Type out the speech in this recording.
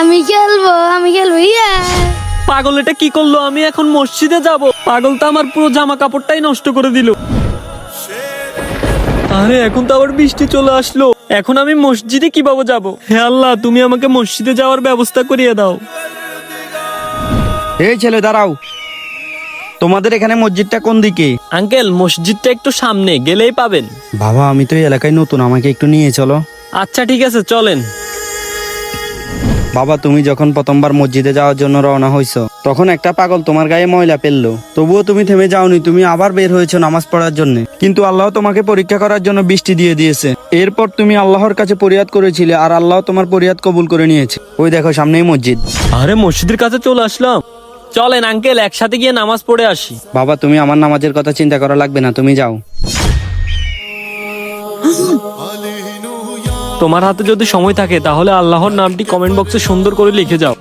আমি খেলবো ইয়া। পাগল এটা কি করলো? আমি এখন মসজিদে যাব? পাগল তো আমার পুরো জামা কাপড়টাই নষ্ট করে দিল। আরে এখন তো আবার বৃষ্টি চলে আসলো, এখন আমি মসজিদে কিভাবে যাব? হে আল্লাহ, তুমি আমাকে মসজিদে যাওয়ার ব্যবস্থা করিয়ে দাও। এই ছেলে দাঁড়াও, তোমাদের এখানে মসজিদটা কোন দিকে? আঙ্কেল, মসজিদটা একটু সামনে গেলেই পাবেন। বাবা আমি তো এই এলাকায় নতুন, আমাকে একটু নিয়ে চলো। আচ্ছা ঠিক আছে, চলেন। বাবা তুমি যখন প্রথমবার মসজিদে যাওয়ার জন্য রওনা হয়েছো, তখন একটা পাগল তোমার গায়ে ময়লা ফেললো, তবুও তুমি থেমে যাওনি, তুমি আবার বের হয়েছো নামাজ পড়ার জন্য। কিন্তু আল্লাহ তোমাকে পরীক্ষা করার জন্য বৃষ্টি দিয়ে দিয়েছে। এরপর তুমি আল্লাহর কাছে ফরিয়াদ করেছিলে, আর আল্লাহ তোমার ফরিয়াদ কবুল করে নিয়েছে। ওই দেখো সামনেই মসজিদ। আরে মসজিদের কাছে চলে আসলাম, চলেন আঙ্কেল একসাথে গিয়ে নামাজ পড়ে আসি। বাবা তুমি আমার নামাজের কথা চিন্তা করা লাগবে না, তুমি যাও। তোমার হাতে যদি সময় থাকে তাহলে আল্লাহর নামটি কমেন্ট বক্সে সুন্দর করে লিখে যাও।